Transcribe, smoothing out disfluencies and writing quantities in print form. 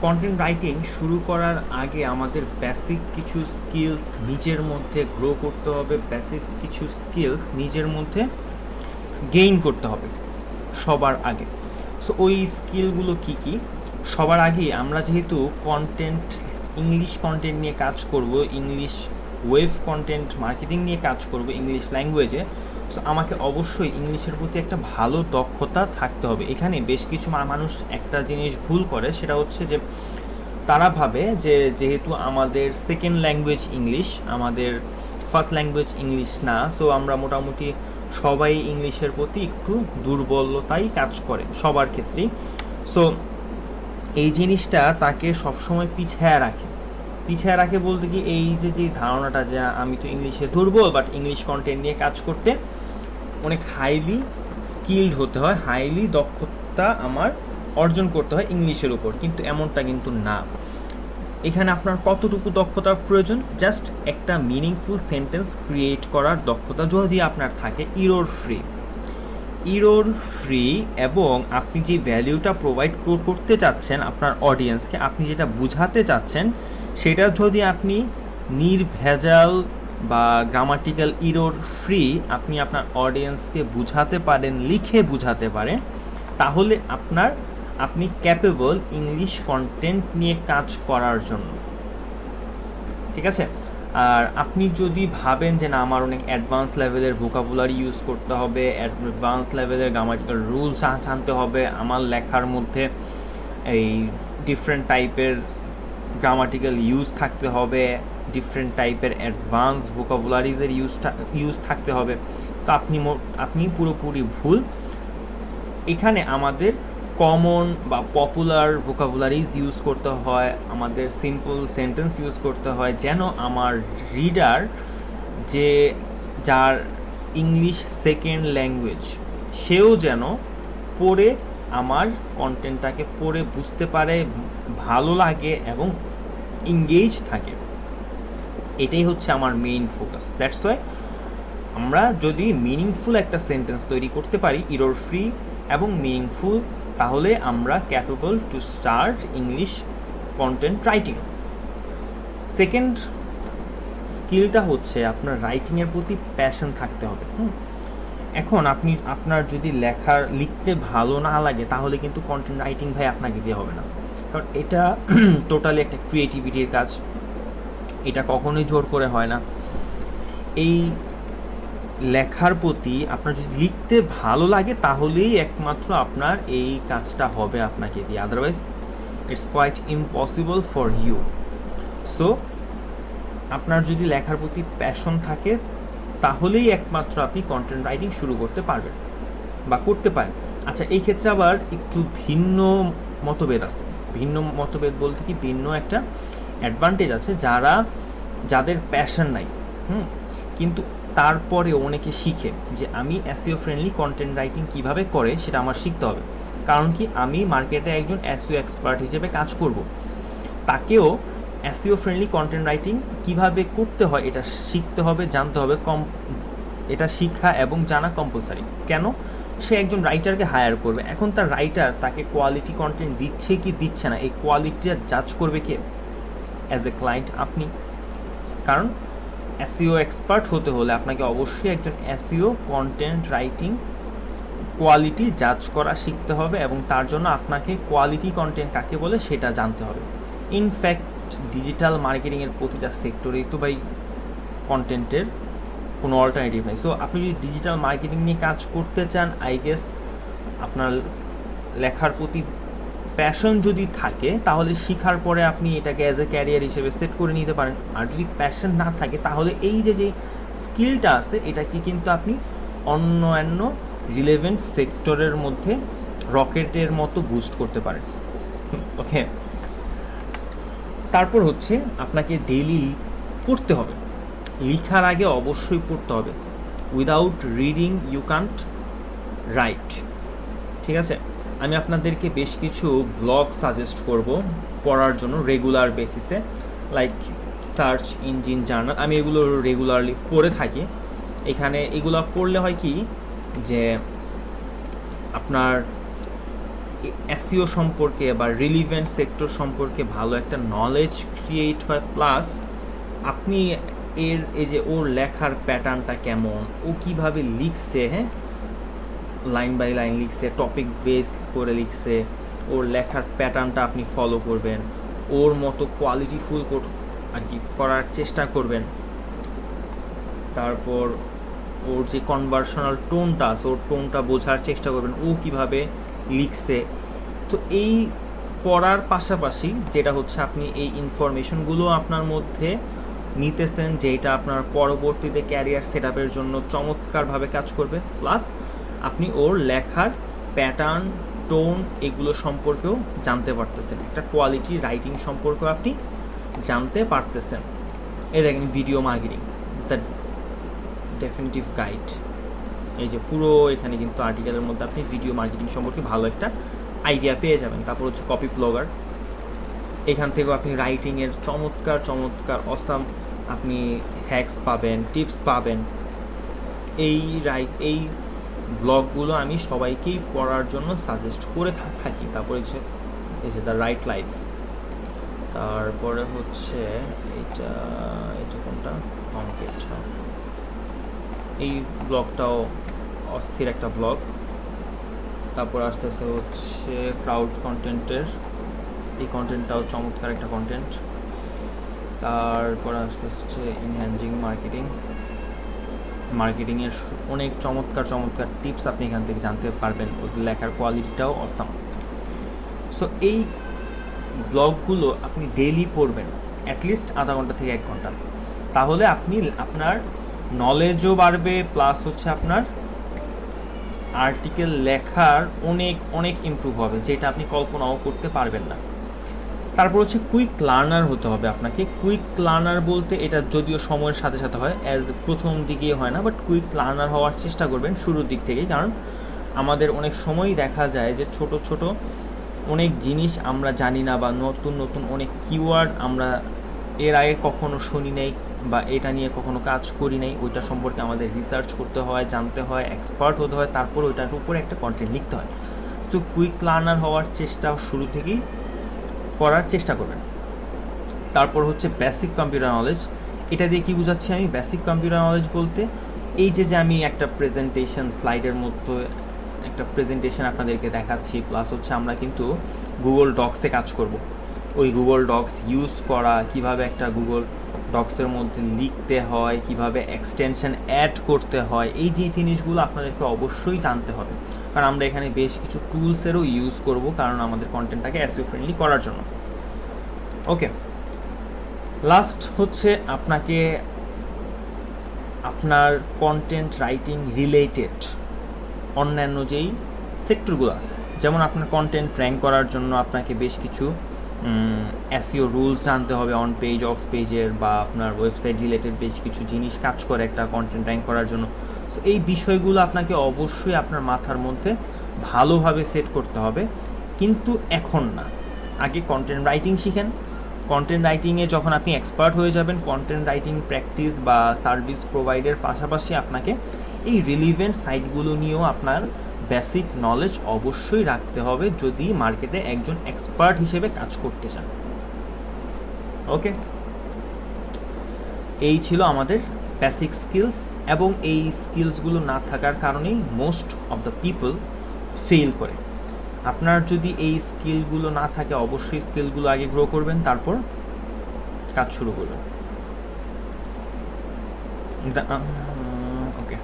Content writing শুরু করার আগে আমাদের বেসিক কিছু স্কিলস নিজের মধ্যে গ্রো করতে হবে, বেসিক কিছু স্কিলস নিজের মধ্যে গেইন করতে হবে সবার আগে। সো ওই স্কিলগুলো কি কি? সবার আগে আমরা যেহেতু কন্টেন্ট, ইংলিশ কন্টেন্ট নিয়ে কাজ করব, ইংলিশ ওয়েব কন্টেন্ট মার্কেটিং নিয়ে কাজ করব ইংলিশ ল্যাঙ্গুয়েজে, সো আমাকে অবশ্যই ইংলিশের প্রতি একটা ভালো দক্ষতা থাকতে হবে। এখানে বেশ কিছু মানুষ একটা জিনিস ভুল করে, সেটা হচ্ছে যে তারা ভাবে যে যেহেতু আমাদের সেকেন্ড ল্যাঙ্গুয়েজ ইংলিশ, আমাদের ফার্স্ট ল্যাঙ্গুয়েজ ইংলিশ না, সো আমরা মোটামুটি সবাই ইংলিশের প্রতি একটু দুর্বলতাই কাজ করে সবার ক্ষেত্রেই। সো এই জিনিসটা তাকে সবসময় পিছিয়ে রাখে বলতে কি, এই যে ধারণাটা যে আমি তো ইংলিশে দুর্বল, বাট ইংলিশ কন্টেন্ট নিয়ে কাজ করতে অনেক হাইলি স্কিলড হতে হয়, হাইলি দক্ষতা আমার অর্জন করতে হয় ইংলিশের উপর, কিন্তু এমনটা কিন্তু না। এখানে আপনার কতটুকু দক্ষতার প্রয়োজন? জাস্ট একটা মিনিংফুল সেন্টেন্স ক্রিয়েট করার দক্ষতা যদি আপনার থাকে, ইরোর ফ্রি, এবং আপনি যে ভ্যালিউটা প্রোভাইড করতে চাচ্ছেন আপনার অডিয়েন্সকে, আপনি যেটা বুঝাতে চাচ্ছেন সেটা যদি আপনি নির্ভেজাল বা গ্রামাটিক্যাল ইরোর ফ্রি আপনি আপনার অডিয়েন্সকে বুঝাতে পারেন, লিখে বুঝাতে পারেন, তাহলে আপনি ক্যাপেবল ইংলিশ কন্টেন্ট নিয়ে কাজ করার জন্য। ঠিক আছে? আর আপনি যদি ভাবেন যে না, আমার অনেক অ্যাডভান্স লেভেলের ভোকাবুলারি ইউজ করতে হবে, অ্যাডভান্স লেভেলের গ্রামাটিক্যাল রুলস জানতে হবে, আমার লেখার মধ্যে এই ডিফারেন্ট টাইপের গ্রামাটিক্যাল ইউজ থাকতে হবে, ডিফারেন্ট টাইপের অ্যাডভান্স ভোকাবুলারিজের ইউজ থাকতে হবে, তো আপনি পুরোপুরি ভুল। এখানে আমাদের কমন বা পপুলার ভোকাবুলারিজ ইউজ করতে হয়, আমাদের সিম্পল সেন্টেন্স ইউজ করতে হয়, যেন আমার রিডার, যার ইংলিশ সেকেন্ড ল্যাঙ্গুয়েজ, সেও যেন পড়ে আমার কন্টেন্টটাকে পড়ে বুঝতে পারে, ভালো লাগে এবং এঙ্গেজ থাকে। এটাই হচ্ছে আমার মেইন ফোকাস। দ্যাটস ওয়াই আমরা যদি মিনিংফুল একটা সেন্টেন্স তৈরি করতে পারি, ইরর ফ্রি এবং মিনিংফুল, তাহলে আমরা capable to start English content writing. Second স্কিলটা হচ্ছে আপনার রাইটিংয়ের প্রতি প্যাশন থাকতে হবে। এখন আপনার যদি লিখতে ভালো না লাগে, তাহলে কিন্তু কন্টেন্ট রাইটিং ভাই আপনাকে দিয়ে হবে না, কারণ এটা টোটালি একটা ক্রিয়েটিভিটির কাজ, এটা কখনোই জোর করে হয় না। এই লেখার প্রতি আপনার যদি লিখতে ভালো লাগে, তাহলেই একমাত্র আপনার এই কাজটা হবে আপনাকে দিয়ে, otherwise it's quite impossible for you. So আপনার যদি লেখার প্রতি প্যাশন থাকে, তাহলেই একমাত্র আপনি কন্টেন্ট রাইটিং শুরু করতে পারবেন বা করতে পারেন। আচ্ছা, এই ক্ষেত্রে আবার একটু ভিন্ন মতভেদ আছে। ভিন্ন মতভেদ বলতে কি, ভিন্ন একটা অ্যাডভান্টেজ আছে, যাদের প্যাশন নাই, কিন্তু তারপরে অনেকে শিখে যে আমি এসইও ফ্রেন্ডলি কন্টেন্ট রাইটিং কীভাবে করে সেটা আমার শিখতে হবে, কারণ কি আমি মার্কেটে একজন এসইও এক্সপার্ট হিসেবে কাজ করব, তাকেও এসইও ফ্রেন্ডলি কন্টেন্ট রাইটিং কীভাবে করতে হয় এটা শিখতে হবে, জানতে হবে। এটা শিখা এবং জানা কম্পালসারি। কেন? সে একজন রাইটারকে হায়ার করবে, এখন তার রাইটার তাকে কোয়ালিটি কন্টেন্ট দিচ্ছে কি দিচ্ছে না, এই কোয়ালিটিটা জাজ করবে কে? অ্যাজ এ ক্লায়েন্ট আপনি। কারণ এসইও এক্সপার্ট হতে হলে আপনাকে অবশ্যই একজন এসইও কন্টেন্ট রাইটিং কোয়ালিটি জাজ করা শিখতে হবে, এবং তার জন্য আপনাকে কোয়ালিটি কন্টেন্ট কাকে বলে সেটা জানতে হবে। ইনফ্যাক্ট ডিজিটাল মার্কেটিংয়ের প্রতিটা সেক্টরেই তো ভাই কন্টেন্টের কোনো অল্টারনেটিভ নেই। সো আপনি যদি ডিজিটাল মার্কেটিং নিয়ে কাজ করতে চান, আই গেস আপনার লেখার প্রতি প্যাশন যদি থাকে, তাহলে শিখার পরে আপনি এটাকে অ্যাজ এ ক্যারিয়ার হিসেবে সেট করে নিতে পারেন। আর যদি প্যাশন না থাকে, তাহলে এই যে স্কিলটা আছে, এটাকে কিন্তু আপনি অন্যান্য রিলেভেন্ট সেক্টরের মধ্যে রকেটের মতো বুস্ট করতে পারেন। ওকে, তারপর হচ্ছে আপনাকে ডেইলি পড়তে হবে। লিখার আগে অবশ্যই পড়তে হবে। Without reading you can't write. ঠিক আছে? আমি আপনাদেরকে বেশ কিছু ব্লগ সাজেস্ট করব পড়ার জন্য রেগুলার বেসিসে, লাইক সার্চ ইঞ্জিন জার্নাল। আমি এগুলো রেগুলারলি পড়ে থাকি। এগুলো পড়লে হয় কি, যে আপনার এসইও সম্পর্কে বা রিলিভেন্ট সেক্টর সম্পর্কে ভালো একটা নলেজ ক্রিয়েট হয়, প্লাস আপনি এই যে ওর লেখার প্যাটার্নটা কেমন, ও কিভাবে লিখছে, হ্যাঁ, লাইন বাই লাইন লিখছে, টপিক বেস করে লিখছে, ওর লেখার প্যাটার্নটা আপনি ফলো করবেন, ওর মতো কোয়ালিটিফুল আর কি করার চেষ্টা করবেন। তারপর ওর যে কনভার্সনাল টোনটা আছে, ওর টোনটা বোঝার চেষ্টা করবেন, ও কিভাবে লিখছে। তো এই পড়ার পাশাপাশি যেটা হচ্ছে, আপনি এই ইনফরমেশনগুলো আপনার মধ্যে নিতেছেন, যেটা আপনার পরবর্তীতে ক্যারিয়ার সেট আপের জন্য চমৎকারভাবে কাজ করবে, প্লাস আপনি ওর লেখার প্যাটার্ন, টোন, এগুলো সম্পর্কেও জানতে পারতেছেন, একটা কোয়ালিটি রাইটিং সম্পর্কেও আপনি জানতে পারতেছেন। এই দেখেন video marketing, the definitive guide, এই যে পুরো এখানে কিন্তু আর্টিকেলের মধ্যে আপনি ভিডিও মার্কেটিং সম্পর্কে ভালো একটা আইডিয়া পেয়ে যাবেন। তারপর হচ্ছে কপি ব্লগার, এখান থেকেও আপনি রাইটিংয়ের চমৎকার চমৎকার অসাম আপনি হ্যাকস পাবেন, টিপস পাবেন। এই ব্লগগুলো আমি সবাইকেই পড়ার জন্য সাজেস্ট করে থাকি। তারপরে হচ্ছে এই যে দ্য রাইট লাইফ, তারপরে হচ্ছে এটা কোনটা, কনকেট, এই ব্লগটাও অস্থির একটা ব্লগ। তারপর আসতেছে হচ্ছে ক্রাউড কন্টেন্টের, এই কন্টেন্টটাও চমৎকার একটা কন্টেন্ট। তারপর আসতেছে এনহ্যান্সিং মার্কেটিংয়ের অনেক চমৎকার চমৎকার টিপস আপনি এখান থেকে জানতে পারবেন, ওদের লেখার কোয়ালিটিটাও অসাম। সো এই ব্লগগুলো আপনি ডেইলি পড়বেন, অ্যাটলিস্ট আধা ঘন্টা থেকে 1 ঘন্টা, তাহলে আপনার নলেজও বাড়বে, প্লাস হচ্ছে আপনার আর্টিকেল লেখার অনেক অনেক ইমপ্রুভ হবে, যেটা আপনি কল্পনাও করতে পারবেন না। তারপর হচ্ছে কুইক লার্নার হতে হবে আপনাকে। কুইক লার্নার বলতে এটা যদিও সময়ের সাথে সাথে হয়, প্রথম দিকেই হয় না, বাট কুইক লার্নার হওয়ার চেষ্টা করবেন শুরুর দিক থেকেই। কারণ আমাদের অনেক সময়ই দেখা যায় যে ছোট ছোট অনেক জিনিস আমরা জানি না, বা নতুন নতুন অনেক কিওয়ার্ড আমরা এর আগে কখনো শুনি নাই, বা এটা নিয়ে কখনো কাজ করি নাই, ওইটা সম্পর্কে আমাদের রিসার্চ করতে হয়, জানতে হয়, এক্সপার্ট হতে হয়, তারপর ওইটার উপরে একটা কন্টেন্ট লিখতে হয়। সো কুইক লার্নার হওয়ার চেষ্টা শুরু থেকেই করার চেষ্টা করবেন। তারপর হচ্ছে বেসিক কম্পিউটার নলেজ, এটা দিয়ে কী বোঝাচ্ছি আমি? বেসিক কম্পিউটার নলেজ বলতে এই যে আমি একটা প্রেজেন্টেশন, স্লাইডের মধ্যে একটা প্রেজেন্টেশন আপনাদেরকে দেখাচ্ছি, প্লাস হচ্ছে আমরা কিন্তু গুগল ডক্সে কাজ করব, ওই গুগল ডক্স ইউজ করা, কিভাবে একটা গুগল ডক্সের মধ্যে লিখতে হয়, কিভাবে এক্সটেনশন অ্যাড করতে হয়, এই যে জিনিসগুলো আপনাদেরকে অবশ্যই জানতে হবে। কারণ আমরা এখানে বেশ কিছু টুলসেরও ইউজ করব, কারণ আমাদের কন্টেন্টটাকে এসইও ফ্রেন্ডলি করার জন্য। ওকে, লাস্ট হচ্ছে আপনাকে আপনার কন্টেন্ট রাইটিং রিলেটেড অন্যান্য যেই সেক্টরগুলো আছে, যেমন আপনার কন্টেন্ট র্যাঙ্ক করার জন্য আপনাকে বেশ কিছু এসইও রুলস জানতে হবে, অন পেজ, অফ পেজের, বা আপনার ওয়েবসাইট রিলেটেড বেশ কিছু জিনিস কাজ করে একটা কন্টেন্ট র্যাঙ্ক করার জন্য। সো এই বিষয়গুলো আপনাকে অবশ্যই আপনার মাথার মধ্যে ভালোভাবে সেট করতে হবে, কিন্তু এখন না, আগে কন্টেন্ট রাইটিং শিখেন। কন্টেন্ট রাইটিংয়ে যখন আপনি এক্সপার্ট হয়ে যাবেন, কন্টেন্ট রাইটিং প্র্যাকটিস বা সার্ভিস প্রোভাইডের পাশাপাশি আপনাকে এই রিলিভেন্ট সাইটগুলো নিয়েও আপনার বেসিক নলেজ অবশ্যই রাখতে হবে, যদি মার্কেটে একজন এক্সপার্ট হিসেবে কাজ করতে চান। ওকে, এই ছিল আমাদের বেসিক স্কিলস, এবং এই স্কিলসগুলো না থাকার কারণেই most of the people fail করে। আপনার যদি এই স্কিলগুলো না থাকে, অবশ্যই স্কিলগুলো আগে গ্রো করবেন, তারপর কাজ শুরু করবেন। ওকে।